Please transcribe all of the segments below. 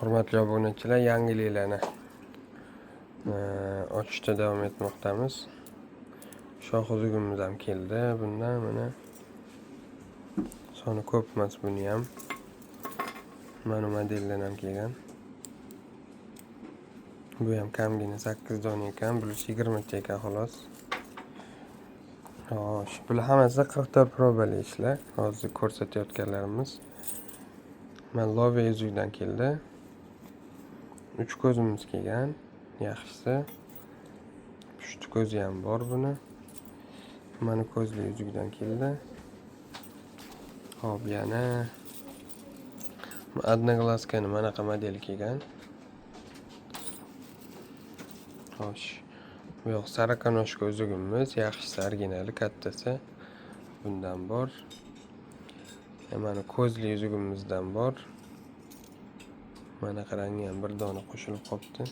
Hurmatli obunachilar, yangiliklarni ochishda davom etmoqdamiz. Shox uzugimiz ham keldi. Bundan mana soni ko'p emas buni ham. Mana modeldan ham kelgan. Bu ham kamgina 8 dona ekan, bular 20 ta ekan xolos. Xo'sh, bular hammasi 44 probali ishlar. Hozir ko'rsatayotganlarimiz. Mana Love uzugdan keldi. 3 ko'zimiz kelgan. Yaxshisi. Pushti ko'zi ham bor buni. Mana ko'zli uzugdan keldi. Xo'p, yana Одноглазкani manaqa modeli kelgan. Xo'sh. Bu yoq sarakonoshka uzugimiz, yaxshisi originali kattasi. Bundan bor. Mana ko'zli uzugimizdan bor. Mana qarang, ham bir dona qo'shilib qolibdi.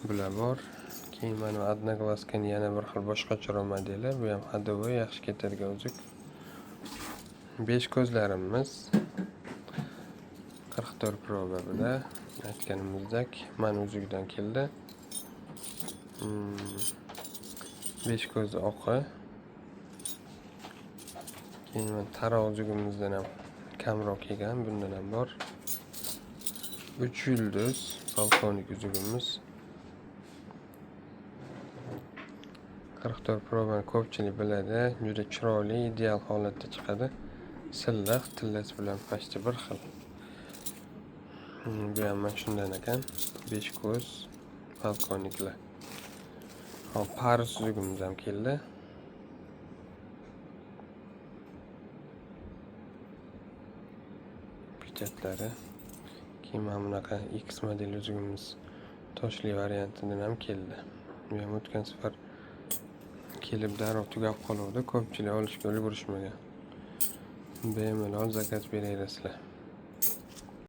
Bular bor. Keyin mana Одноглазкani yana bir xil boshqacharoq modeli. Bu ham hadovoy yaxshi ketadigan uzuk. 5 ko'zlarimiz 44 proba bular. Aytganimizdek, mana uzukdan keldi. 5 ko'zi oqi. Keyin mana taroq uzugimizdan ham kamroq kelgan, bundan ham bor. 3 yulduz balkonik uzugimiz. 44 probani ko'pchilik biladi. Juda chiroyli, ideal holatda chiqadi. Silliq, tillasi bilan pashti bir xil. Bu ham mana shundan ekan. 5 ko'z balkoniklar. Hop, Paris uzugimiz ham keldi. Pichatlari. Keyin mana bunaqa X model uzugimiz toshli variantidan ham keldi. Bu ham o'tgan safar kelib darrov tugab qoluvdi. Ko'pchilik olishga ulgurishmagan. Bemalol zakaz beraverasizlar.